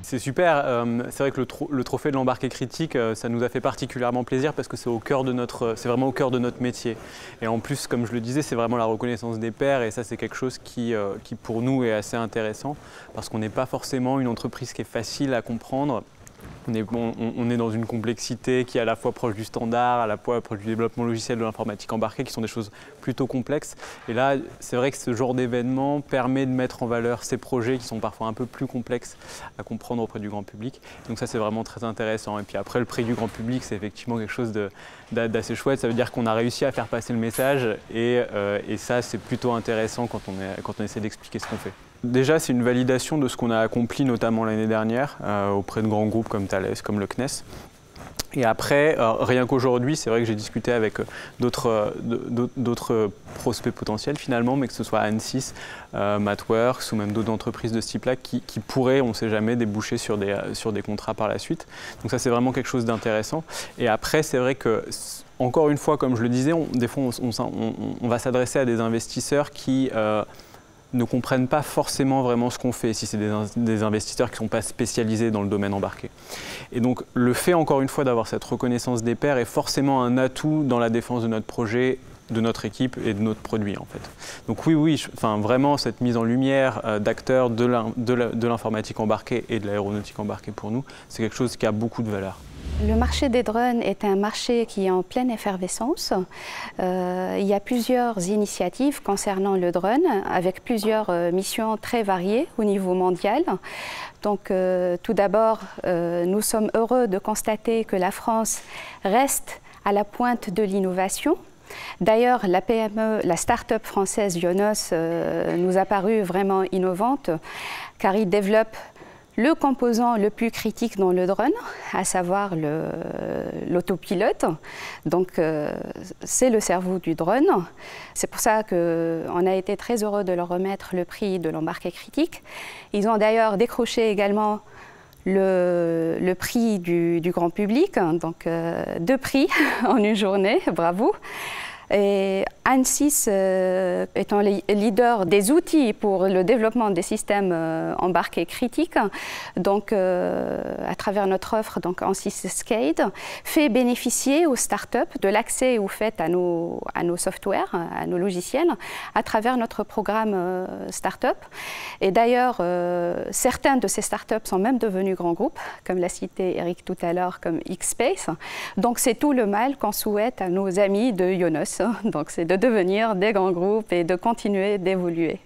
C'est super. C'est vrai que le trophée de l'embarqué critique, ça nous a fait particulièrement plaisir parce que c'est vraiment au cœur de notre métier. Et en plus, comme je le disais, c'est vraiment la reconnaissance des pairs et ça, c'est quelque chose qui pour nous est assez intéressant parce qu'on n'est pas forcément une entreprise qui est facile à comprendre. On est dans une complexité qui est à la fois proche du standard, à la fois proche du développement logiciel de l'informatique embarquée, qui sont des choses plutôt complexes. Et là, c'est vrai que ce genre d'événement permet de mettre en valeur ces projets qui sont parfois un peu plus complexes à comprendre auprès du grand public. Donc ça, c'est vraiment très intéressant. Et puis après, le prix du grand public, c'est effectivement quelque chose d'assez chouette. Ça veut dire qu'on a réussi à faire passer le message et ça, c'est plutôt intéressant quand on essaie d'expliquer ce qu'on fait. Déjà, c'est une validation de ce qu'on a accompli notamment l'année dernière auprès de grands groupes comme Thales, comme le CNES. Et après, rien qu'aujourd'hui, c'est vrai que j'ai discuté avec d'autres prospects potentiels finalement, mais que ce soit Ansys, Mathworks ou même d'autres entreprises de ce type-là qui pourraient, on ne sait jamais, déboucher sur des contrats par la suite. Donc ça, c'est vraiment quelque chose d'intéressant. Et après, c'est vrai que, encore une fois, comme je le disais, des fois, on va s'adresser à des investisseurs qui ne comprennent pas forcément vraiment ce qu'on fait, si c'est des investisseurs qui ne sont pas spécialisés dans le domaine embarqué. Et donc le fait, encore une fois, d'avoir cette reconnaissance des pairs est forcément un atout dans la défense de notre projet, de notre équipe et de notre produit en fait. Donc oui, vraiment cette mise en lumière d'acteurs de l'informatique embarquée et de l'aéronautique embarquée pour nous, c'est quelque chose qui a beaucoup de valeur. Le marché des drones est un marché qui est en pleine effervescence. Il y a plusieurs initiatives concernant le drone, avec plusieurs missions très variées au niveau mondial. Donc, tout d'abord, nous sommes heureux de constater que la France reste à la pointe de l'innovation. D'ailleurs, la PME, la start-up française Yonos, nous a paru vraiment innovante, car il développe le composant le plus critique dans le drone, à savoir l'autopilote. Donc, c'est le cerveau du drone. C'est pour ça qu'on a été très heureux de leur remettre le prix de l'embarqué critique. Ils ont d'ailleurs décroché également le prix du grand public, donc 2 prix en une journée, bravo. Et Ansys étant leader des outils pour le développement des systèmes embarqués critiques, donc à travers notre offre, donc Ansys Scade, fait bénéficier aux startups de l'accès au fait à nos softwares, à nos logiciels, à travers notre programme startup. Et d'ailleurs, certains de ces startups sont même devenus grands groupes, comme l'a cité Eric tout à l'heure, comme X-Space. Donc c'est tout le mal qu'on souhaite à nos amis de Yonos. Donc c'est de devenir des grands groupes et de continuer d'évoluer.